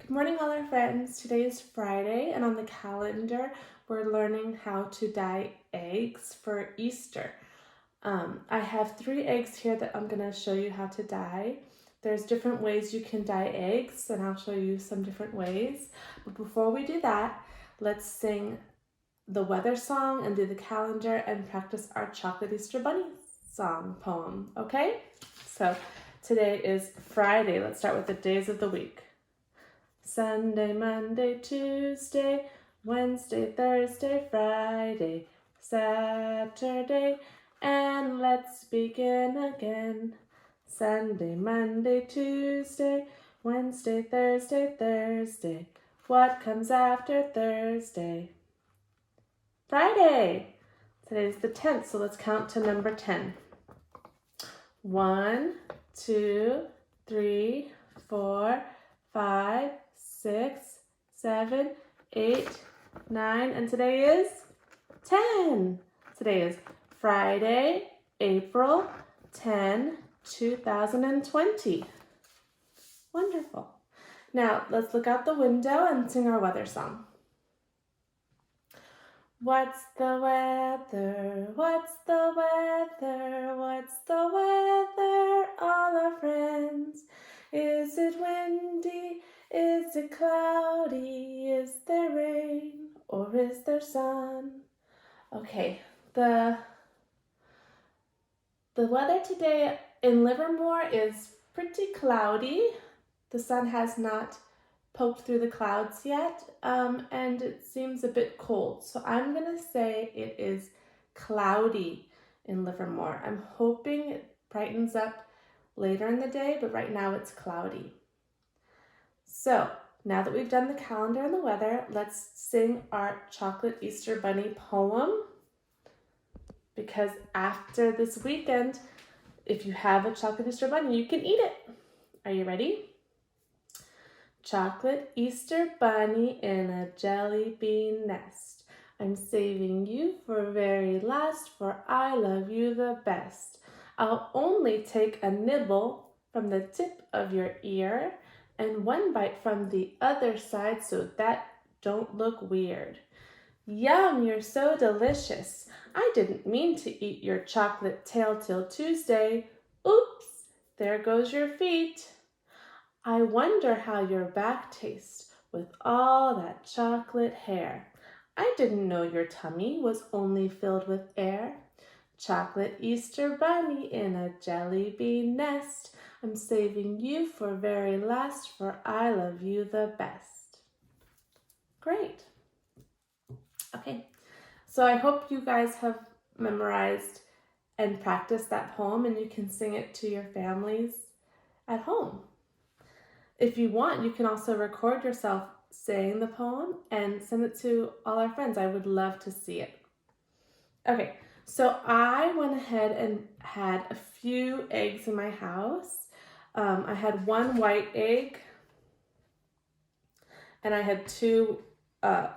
Good morning, all our friends. Today is Friday, and on the calendar, we're learning how to dye eggs for Easter. I have 3 eggs here that I'm going to show you how to dye. There's different ways you can dye eggs, and I'll show you some different ways. But before we do that, let's sing the weather song and do the calendar and practice our Chocolate Easter Bunny song poem, okay? So today is Friday. Let's start with the days of the week. Sunday, Monday, Tuesday, Wednesday, Thursday, Friday, Saturday, and let's begin again. Sunday, Monday, Tuesday, Wednesday, Thursday, Thursday. What comes after Thursday? Friday. Today's the 10th, so let's count to number 10. 1, 2, 3, 4, 5, 6, 7, 8, 9, and today is 10. Today is Friday, April 10, 2020. Wonderful. Now, let's look out the window and sing our weather song. What's the weather? What's the weather? What's the weather, all our friends? Is it windy? Is it cloudy? Is there rain or is there sun? Okay, the weather today in Livermore is pretty cloudy. The sun has not poked through the clouds yet, and it seems a bit cold. So I'm gonna say it is cloudy in Livermore. I'm hoping it brightens up later in the day, but right now it's cloudy. So now that we've done the calendar and the weather, let's sing our Chocolate Easter Bunny poem. Because after this weekend, if you have a Chocolate Easter Bunny, you can eat it. Are you ready? Chocolate Easter bunny in a jelly bean nest. I'm saving you for very last, for I love you the best. I'll only take a nibble from the tip of your ear and 1 bite from the other side so that don't look weird. Yum, you're so delicious. I didn't mean to eat your chocolate tail till Tuesday. Oops, there goes your feet. I wonder how your back tastes with all that chocolate hair. I didn't know your tummy was only filled with air. Chocolate Easter bunny in a jelly bean nest. I'm saving you for very last, for I love you the best. Great. Okay, so I hope you guys have memorized and practiced that poem and you can sing it to your families at home. If you want, you can also record yourself saying the poem and send it to all our friends. I would love to see it. Okay, so I went ahead and had a few eggs in my house. I had 1 white egg and I had 2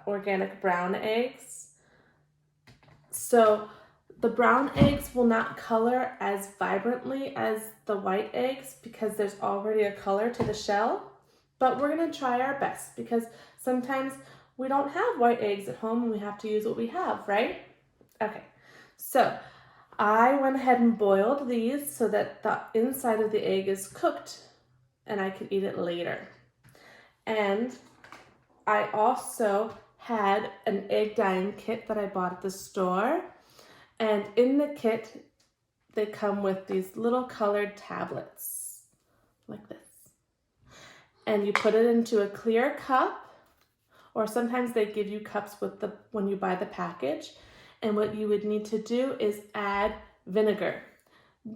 organic brown eggs. So the brown eggs will not color as vibrantly as the white eggs because there's already a color to the shell, but we're gonna try our best because sometimes we don't have white eggs at home and we have to use what we have, right? Okay, so I went ahead and boiled these so that the inside of the egg is cooked and I could eat it later. And I also had an egg dyeing kit that I bought at the store. And in the kit, they come with these little colored tablets, like this. And you put it into a clear cup, or sometimes they give you cups with when you buy the package. And what you would need to do is add vinegar.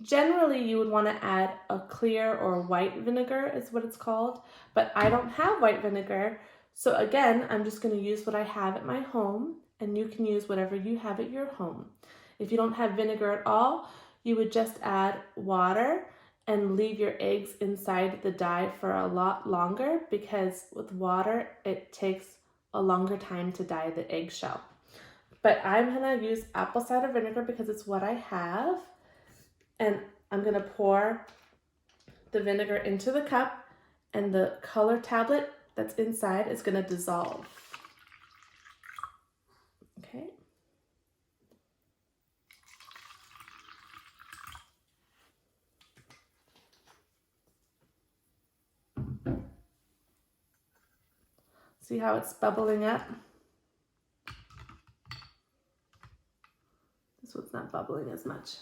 Generally, you would want to add a clear or white vinegar is what it's called, but I don't have white vinegar. So again, I'm just going to use what I have at my home, and you can use whatever you have at your home. If you don't have vinegar at all, you would just add water and leave your eggs inside the dye for a lot longer because with water, it takes a longer time to dye the eggshell. But I'm gonna use apple cider vinegar because it's what I have. And I'm gonna pour the vinegar into the cup and the color tablet that's inside is going to dissolve. Okay. See how it's bubbling up? This one's not bubbling as much.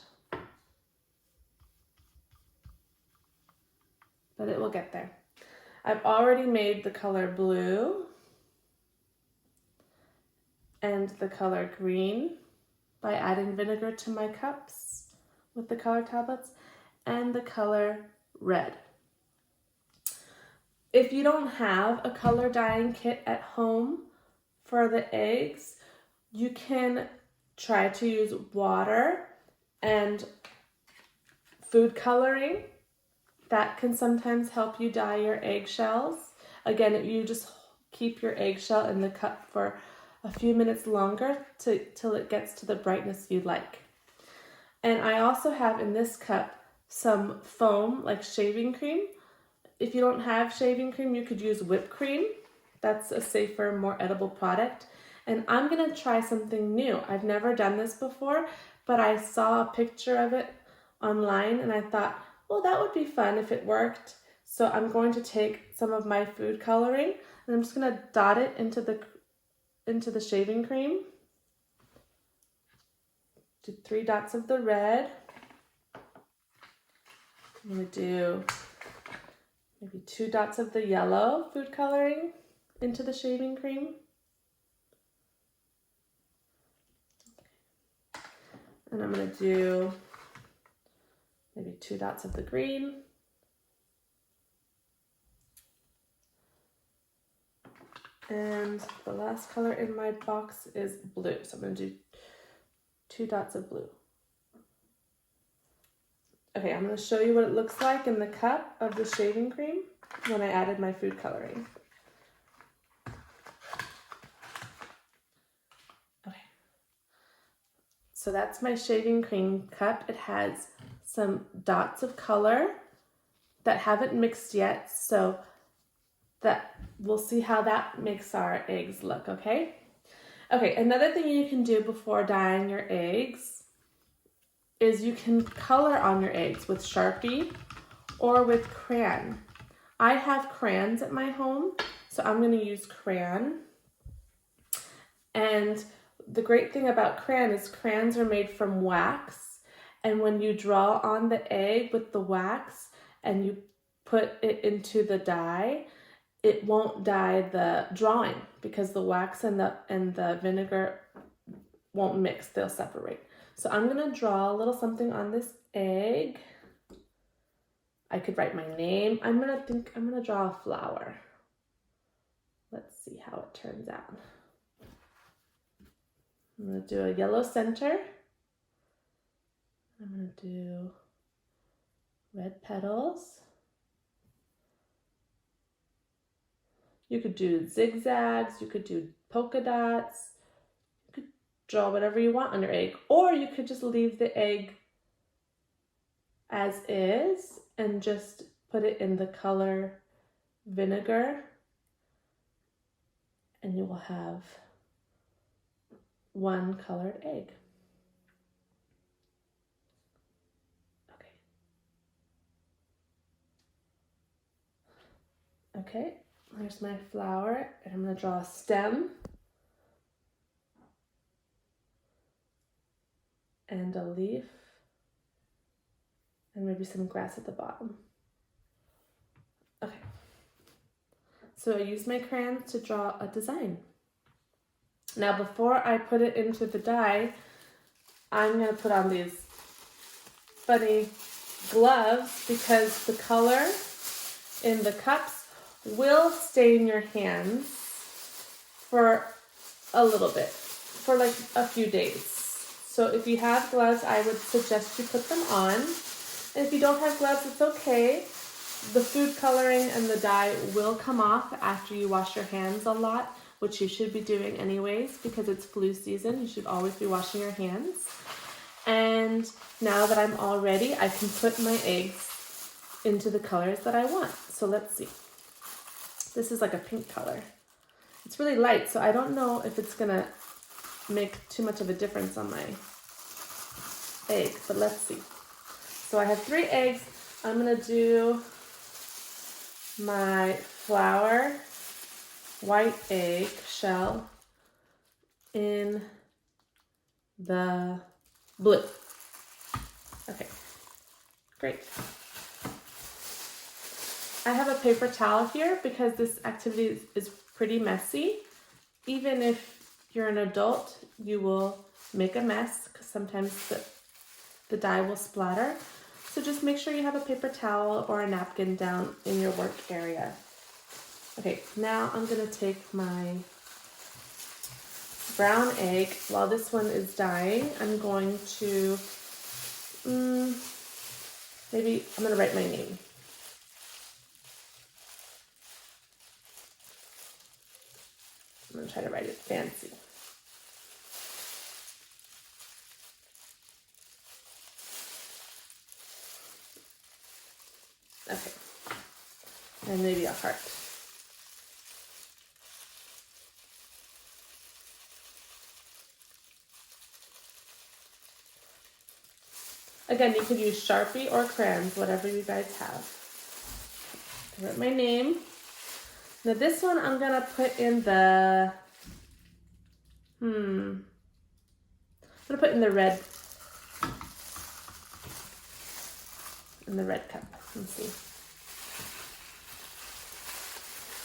But it will get there. I've already made the color blue and the color green by adding vinegar to my cups with the color tablets, and the color red. If you don't have a color dyeing kit at home for the eggs, you can try to use water and food coloring. That can sometimes help you dye your eggshells. Again, you just keep your eggshell in the cup for a few minutes longer till it gets to the brightness you'd like. And I also have in this cup some foam, like shaving cream. If you don't have shaving cream, you could use whipped cream. That's a safer, more edible product. And I'm gonna try something new. I've never done this before, but I saw a picture of it online and I thought, well, that would be fun if it worked. So I'm going to take some of my food coloring and I'm just gonna dot it into the shaving cream. Do 3 dots of the red. I'm gonna do maybe 2 dots of the yellow food coloring into the shaving cream. And I'm gonna do maybe 2 dots of the green. And the last color in my box is blue. So I'm gonna do 2 dots of blue. Okay, I'm gonna show you what it looks like in the cup of the shaving cream when I added my food coloring. Okay, so that's my shaving cream cup. It has some dots of color that haven't mixed yet, so that we'll see how that makes our eggs look, okay? Okay, another thing you can do before dyeing your eggs is you can color on your eggs with Sharpie or with crayon. I have crayons at my home, so I'm gonna use crayon. And the great thing about crayon is crayons are made from wax, and when you draw on the egg with the wax and you put it into the dye, it won't dye the drawing because the wax and the vinegar won't mix, they'll separate. So I'm gonna draw a little something on this egg. I could write my name. I'm gonna draw a flower. Let's see how it turns out. I'm gonna do a yellow center. I'm gonna do red petals. You could do zigzags, you could do polka dots, you could draw whatever you want on your egg, or you could just leave the egg as is and just put it in the color vinegar, and you will have one colored egg. Okay, there's my flower, and I'm gonna draw a stem and a leaf and maybe some grass at the bottom. Okay, so I used my crayons to draw a design. Now before I put it into the dye, I'm gonna put on these funny gloves because the color in the cups will stain your hands for a little bit, for like a few days. So if you have gloves, I would suggest you put them on. And if you don't have gloves, it's okay. The food coloring and the dye will come off after you wash your hands a lot, which you should be doing anyways because it's flu season. You should always be washing your hands. And now that I'm all ready, I can put my eggs into the colors that I want. So let's see. This is like a pink color. It's really light, so I don't know if it's gonna make too much of a difference on my egg, but let's see. So I have 3 eggs. I'm gonna do my flour white egg shell in the blue. Okay, great. I have a paper towel here because this activity is pretty messy. Even if you're an adult, you will make a mess because sometimes the dye will splatter. So just make sure you have a paper towel or a napkin down in your work area. Okay, now I'm gonna take my brown egg. While this one is dyeing, I'm going to, maybe I'm gonna write my name. I'm gonna try to write it fancy. Okay, and maybe a heart. Again, you could use Sharpie or crayons, whatever you guys have. I wrote my name. Now this one I'm gonna put in the, I'm gonna put in the red cup. Let's see.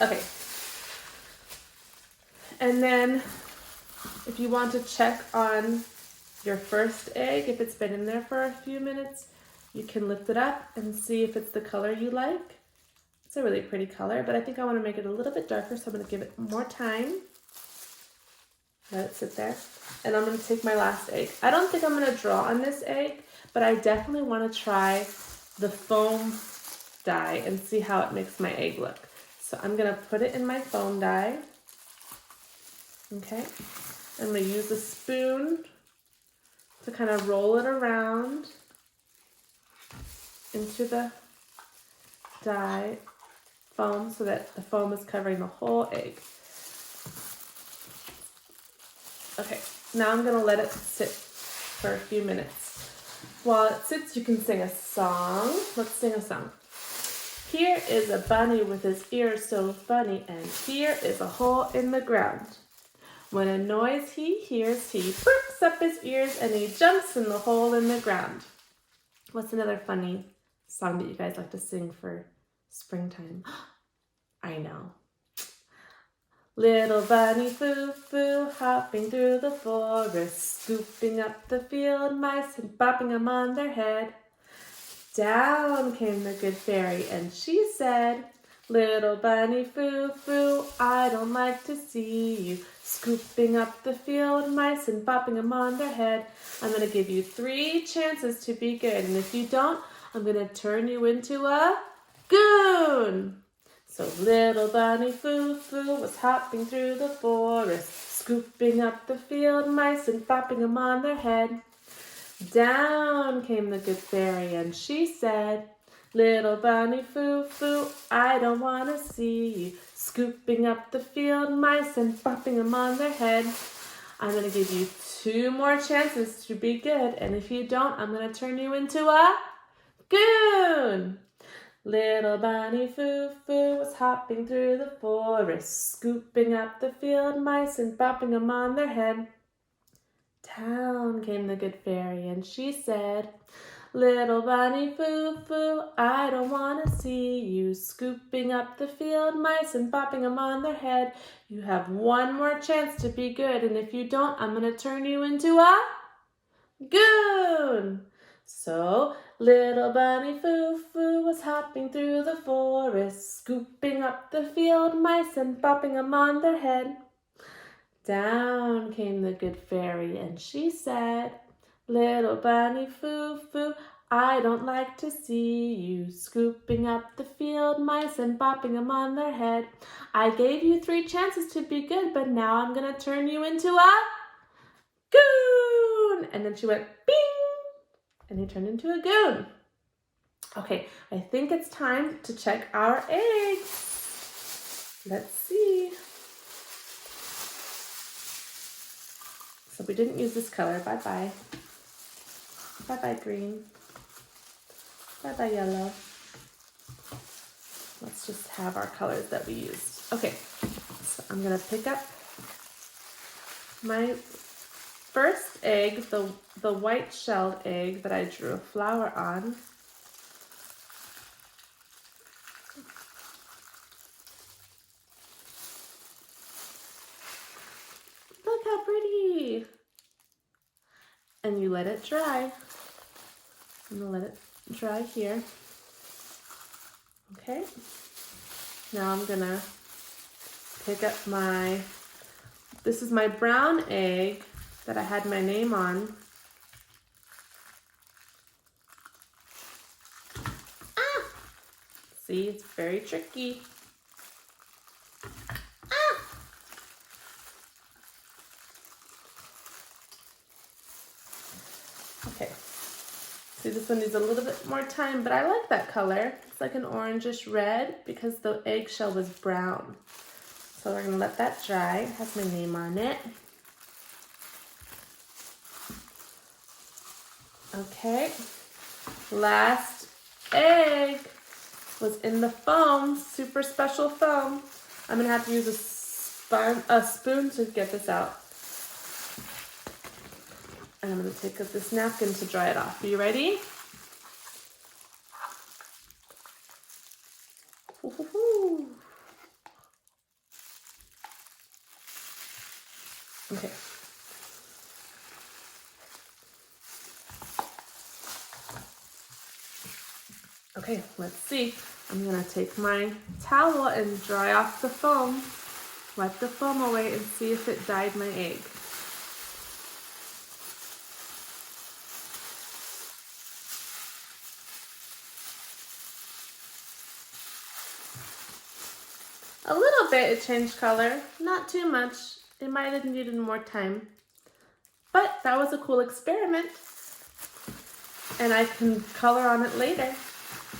Okay. And then if you want to check on your first egg, if it's been in there for a few minutes, you can lift it up and see if it's the color you like. It's a really pretty color, but I think I want to make it a little bit darker, so I'm going to give it more time. Let it sit there. And I'm going to take my last egg. I don't think I'm going to draw on this egg, but I definitely want to try the foam dye and see how it makes my egg look. So I'm going to put it in my foam dye. Okay. I'm going to use a spoon to kind of roll it around into the dye foam so that the foam is covering the whole egg. Okay, now I'm gonna let it sit for a few minutes. While it sits, you can sing a song. Let's sing a song. Here is a bunny with his ears so funny, and here is a hole in the ground. When a noise he hears, he perks up his ears and he jumps in the hole in the ground. What's another funny song that you guys like to sing for springtime? I know. Little bunny foo-foo, hopping through the forest, scooping up the field mice and bopping them on their head. Down came the good fairy and she said, little bunny foo-foo, I don't like to see you scooping up the field mice and bopping them on their head. I'm going to give you 3 chances to be good, and if you don't, I'm going to turn you into a goon. So little bunny foo-foo was hopping through the forest, scooping up the field mice and bopping them on their head. Down came the good fairy and she said, little bunny foo-foo, I don't want to see you scooping up the field mice and bopping them on their head. I'm going to give you 2 more chances to be good, and if you don't, I'm going to turn you into a goon. Little bunny foo-foo was hopping through the forest, scooping up the field mice and bopping them on their head. Down came the good fairy and she said, little bunny foo-foo, I don't want to see you scooping up the field mice and bopping them on their head. You have 1 more chance to be good, and if you don't, I'm going to turn you into a goon. So little bunny foo-foo was hopping through the forest, scooping up the field mice and bopping them on their head. Down came the good fairy and she said, little bunny foo-foo, I don't like to see you scooping up the field mice and bopping them on their head. I gave you 3 chances to be good, but now I'm going to turn you into a goon. And then she went bing, and he turned into a goon. Okay, I think it's time to check our eggs. Let's see. So we didn't use this color. Bye-bye. Bye-bye green. Bye-bye yellow. Let's just have our colors that we used. Okay, so I'm gonna pick up my first egg, the white shelled egg that I drew a flower on. Look how pretty! And you let it dry. I'm gonna let it dry here. Okay. Now I'm gonna pick up this is my brown egg that I had my name on. Ah! See, it's very tricky. Ah! Okay. See, this one needs a little bit more time, but I like that color. It's like an orangish red because the eggshell was brown. So we're gonna let that dry. It has my name on it. Okay. Last egg was in the foam, super special foam. I'm gonna have to use a spoon to get this out. And I'm gonna take this napkin to dry it off. Are you ready? Okay. Okay, let's see. I'm gonna take my towel and dry off the foam, wipe the foam away and see if it dyed my egg. A little bit it changed color, not too much. It might have needed more time. But that was a cool experiment. And I can color on it later.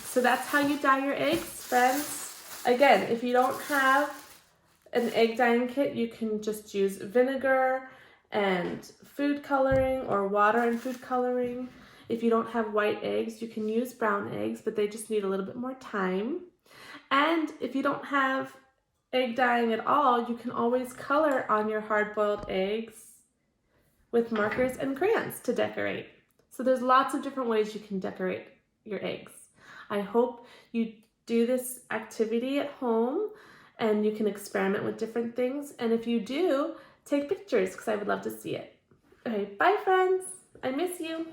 So that's how you dye your eggs, friends. Again, if you don't have an egg dyeing kit, you can just use vinegar and food coloring or water and food coloring. If you don't have white eggs, you can use brown eggs, but they just need a little bit more time. And if you don't have egg dyeing at all, you can always color on your hard-boiled eggs with markers and crayons to decorate. So there's lots of different ways you can decorate your eggs. I hope you do this activity at home and you can experiment with different things. And if you do, take pictures because I would love to see it. Okay, bye friends. I miss you.